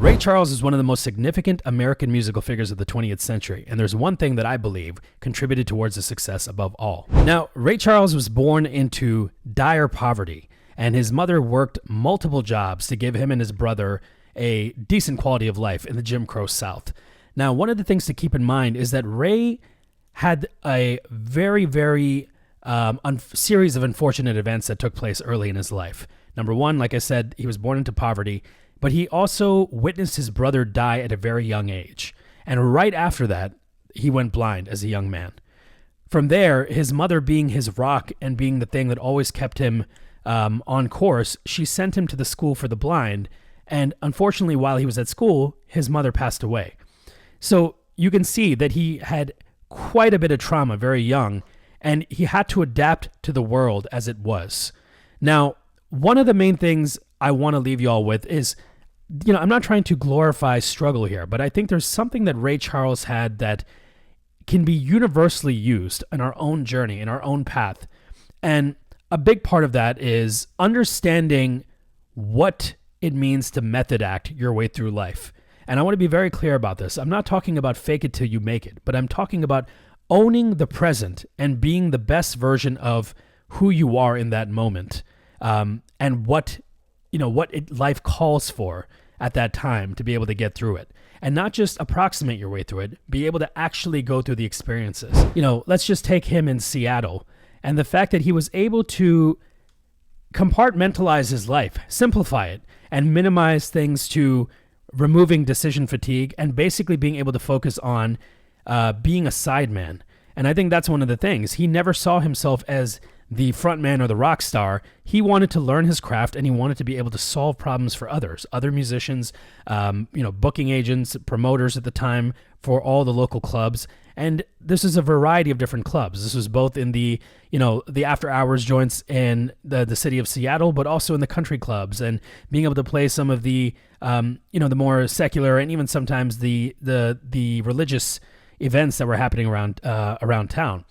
Ray Charles is one of the most significant American musical figures of the 20th century, and there's one thing that I believe contributed towards his success above all. Now, Ray Charles was born into dire poverty, and his mother worked multiple jobs to give him and his brother a decent quality of life in the Jim Crow South. Now, one of the things to keep in mind is that Ray had a very series of unfortunate events that took place early in his life. Number one, like I said, he was born into poverty, but he also witnessed his brother die at a very young age. And right after that, he went blind as a young man. From there, his mother being his rock and being the thing that always kept him on course, she sent him to the school for the blind. And unfortunately, while he was at school, his mother passed away. So you can see that he had quite a bit of trauma very young, and he had to adapt to the world as it was. Now, one of the main things I want to leave you all with is, I'm not trying to glorify struggle here, but I think there's something that Ray Charles had that can be universally used in our own journey, in our own path. And a big part of that is understanding what it means to method act your way through life. And I want to be very clear about this. I'm not talking about fake it till you make it, but I'm talking about owning the present and being the best version of who you are in that moment, and what life calls for at that time to be able to get through it, and not just approximate your way through it, be able to actually go through the experiences. Let's just take him in Seattle and the fact that he was able to compartmentalize his life, simplify it, and minimize things to removing decision fatigue and basically being able to focus on being a sideman. And I think that's one of the things. He never saw himself as the front man or the rock star. He wanted to learn his craft, and he wanted to be able to solve problems for others, other musicians, booking agents, promoters at the time for all the local clubs. And this is a variety of different clubs. This was both in the after hours joints in the city of Seattle, but also in the country clubs, and being able to play some of the, the more secular and even sometimes the religious events that were happening around town.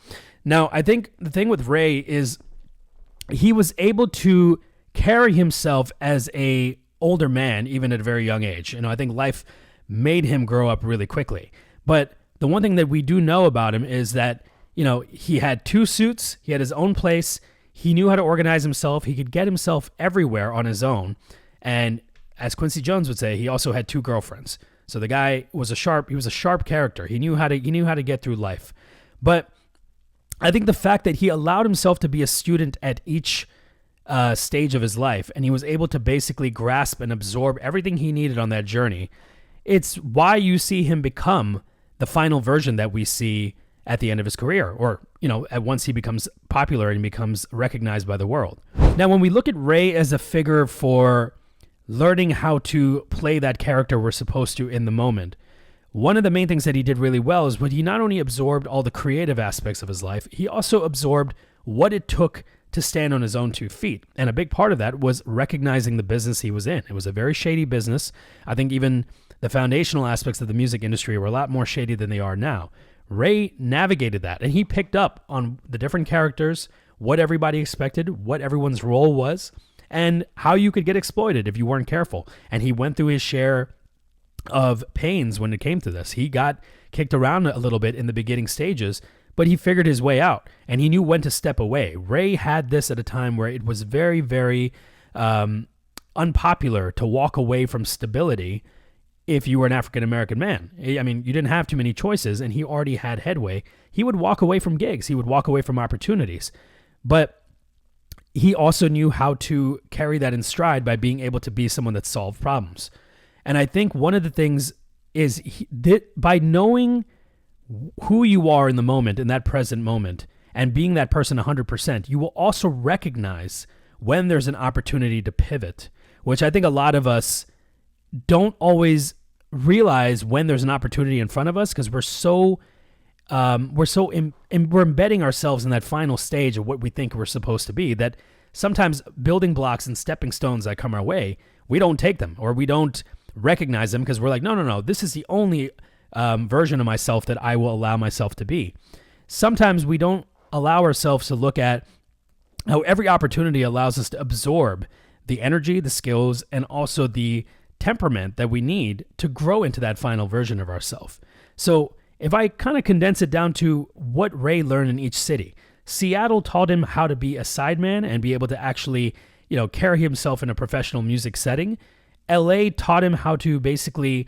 Now, I think the thing with Ray is he was able to carry himself as a older man, even at a very young age. I think life made him grow up really quickly. But the one thing that we do know about him is that, he had 2 suits, he had his own place, he knew how to organize himself, he could get himself everywhere on his own. And as Quincy Jones would say, he also had 2 girlfriends. So the guy was a sharp character. He knew how to get through life. But I think the fact that he allowed himself to be a student at each stage of his life, and he was able to basically grasp and absorb everything he needed on that journey, it's why you see him become the final version that we see at the end of his career, or, at once he becomes popular and becomes recognized by the world. Now, when we look at Ray as a figure for learning how to play that character we're supposed to in the moment, one of the main things that he did really well is when he not only absorbed all the creative aspects of his life, he also absorbed what it took to stand on his own 2 feet. And a big part of that was recognizing the business he was in. It was a very shady business. I think even the foundational aspects of the music industry were a lot more shady than they are now. Ray navigated that, and he picked up on the different characters, what everybody expected, what everyone's role was, and how you could get exploited if you weren't careful. And he went through his share of pains when it came to this. He got kicked around a little bit in the beginning stages, but he figured his way out, and he knew when to step away. Ray had this at a time where it was very, very unpopular to walk away from stability if you were an African-American man. I mean, you didn't have too many choices, and he already had headway. He would walk away from gigs. He would walk away from opportunities. But he also knew how to carry that in stride by being able to be someone that solved problems. And I think one of the things is by knowing who you are in the moment, in that present moment, and being that person 100%, you will also recognize when there's an opportunity to pivot, which I think a lot of us don't always realize when there's an opportunity in front of us, because we're embedding ourselves in that final stage of what we think we're supposed to be, that sometimes building blocks and stepping stones that come our way, we don't take them, or we don't recognize them because we're like, no, this is the only version of myself that I will allow myself to be. Sometimes we don't allow ourselves to look at how every opportunity allows us to absorb the energy, the skills, and also the temperament that we need to grow into that final version of ourselves. So if I kind of condense it down to what Ray learned in each city, Seattle taught him how to be a sideman and be able to actually, carry himself in a professional music setting. LA taught him how to basically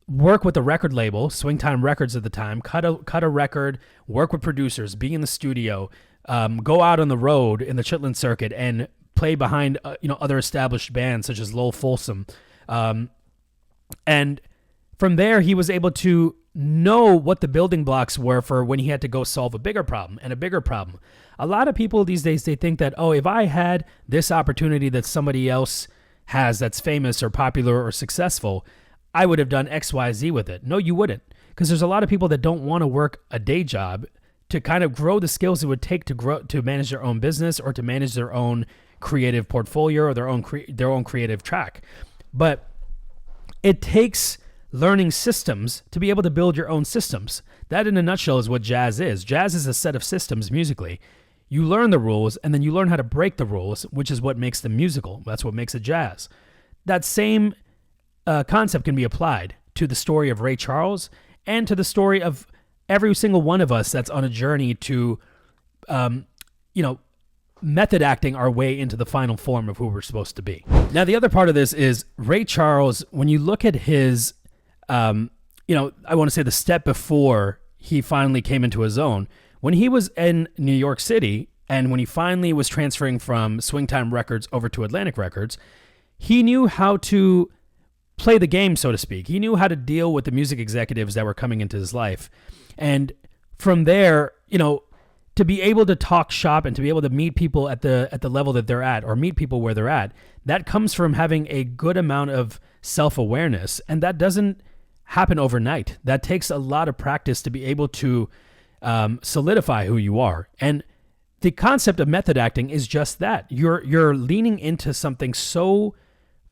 work with the record label, Swingtime Records at the time, cut a record, work with producers, be in the studio, go out on the road in the Chitlin circuit and play behind other established bands such as Lowell Folsom. And from there, he was able to know what the building blocks were for when he had to go solve a bigger problem and a bigger problem. A lot of people these days, they think that, if I had this opportunity that somebody else has that's famous or popular or successful, I would have done X, Y, Z with it. No, you wouldn't. Because there's a lot of people that don't want to work a day job to kind of grow the skills it would take to manage their own business or to manage their own creative portfolio or their own creative track. But it takes learning systems to be able to build your own systems. That in a nutshell is what jazz is. Jazz is a set of systems musically. You learn the rules and then you learn how to break the rules, which is what makes them musical. That's what makes it jazz. That same concept can be applied to the story of Ray Charles and to the story of every single one of us that's on a journey to, method acting our way into the final form of who we're supposed to be. Now, the other part of this is Ray Charles, when you look at his, I want to say the step before he finally came into his own, when he was in New York City and when he finally was transferring from Swingtime Records over to Atlantic Records, he knew how to play the game, so to speak. He knew how to deal with the music executives that were coming into his life. And from there, to be able to talk shop and to be able to meet people at the level that they're at or meet people where they're at, that comes from having a good amount of self-awareness. And that doesn't happen overnight. That takes a lot of practice to be able to solidify who you are. And the concept of method acting is just that. You're leaning into something so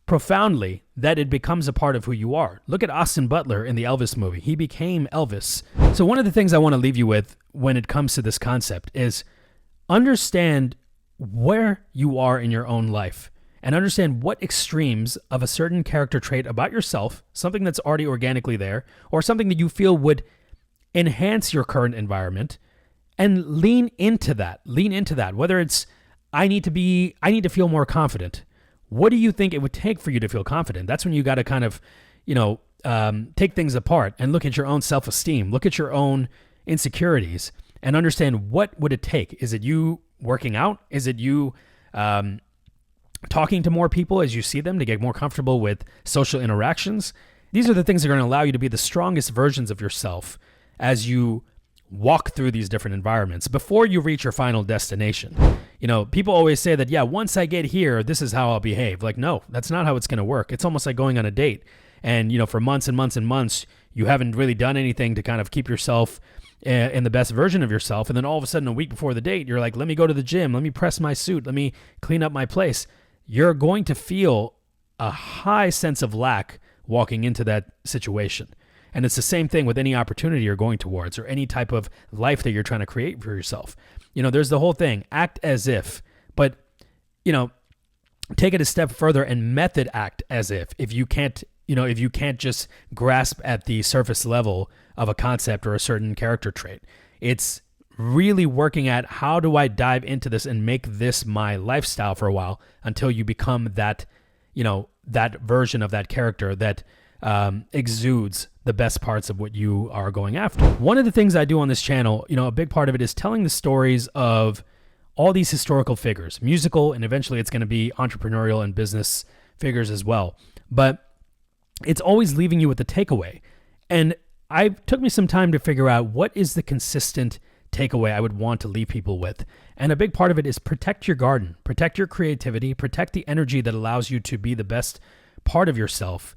profoundly that it becomes a part of who you are. Look at Austin Butler in the Elvis movie. He became Elvis. So one of the things I want to leave you with when it comes to this concept is understand where you are in your own life and understand what extremes of a certain character trait about yourself, something that's already organically there, or something that you feel would enhance your current environment, and lean into that. Whether it's, I need to feel more confident. What do you think it would take for you to feel confident? That's when you got to kind of, take things apart and look at your own self-esteem, look at your own insecurities and understand what would it take. Is it you working out? Is it you talking to more people as you see them to get more comfortable with social interactions? These are the things that are going to allow you to be the strongest versions of yourself as you walk through these different environments before you reach your final destination. People always say that, once I get here, this is how I'll behave. Like, no, that's not how it's going to work. It's almost like going on a date. And, for months and months and months, you haven't really done anything to kind of keep yourself in the best version of yourself. And then all of a sudden, a week before the date, you're like, let me go to the gym. Let me press my suit. Let me clean up my place. You're going to feel a high sense of lack walking into that situation. And it's the same thing with any opportunity you're going towards or any type of life that you're trying to create for yourself. There's the whole thing, act as if, but, take it a step further and method act as if you can't just grasp at the surface level of a concept or a certain character trait. It's really working at how do I dive into this and make this my lifestyle for a while until you become that, that version of that character that exudes the best parts of what you are going after. One of the things I do on this channel, a big part of it is telling the stories of all these historical figures, musical, and eventually it's going to be entrepreneurial and business figures as well. But it's always leaving you with the takeaway. And it took me some time to figure out what is the consistent takeaway I would want to leave people with. And a big part of it is protect your garden, protect your creativity, protect the energy that allows you to be the best part of yourself,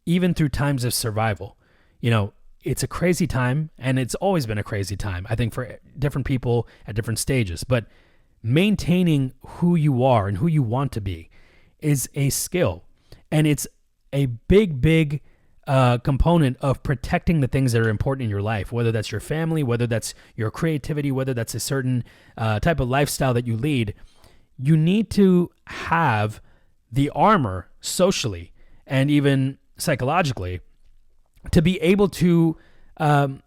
even through times of survival. It's a crazy time, and it's always been a crazy time, I think, for different people at different stages. But maintaining who you are and who you want to be is a skill. And it's a big component of protecting the things that are important in your life, whether that's your family, whether that's your creativity, whether that's a certain type of lifestyle that you lead. You need to have the armor socially and even psychologically to be able to, kind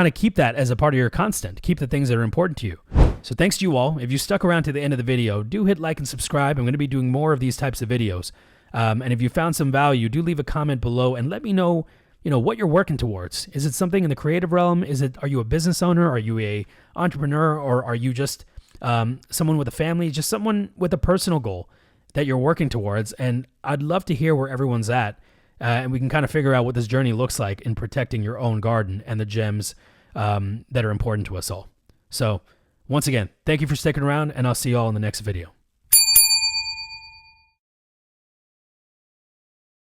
of keep that as a part of your constant, keep the things that are important to you. So thanks to you all. If you stuck around to the end of the video, do hit like and subscribe. I'm going to be doing more of these types of videos. And if you found some value, do leave a comment below and let me know, what you're working towards. Is it something in the creative realm? Are you a business owner? Are you a entrepreneur? Or are you just someone with a family, just someone with a personal goal that you're working towards? And I'd love to hear where everyone's at. And we can kind of figure out what this journey looks like in protecting your own garden and the gems that are important to us all. So once again, thank you for sticking around, and I'll see you all in the next video.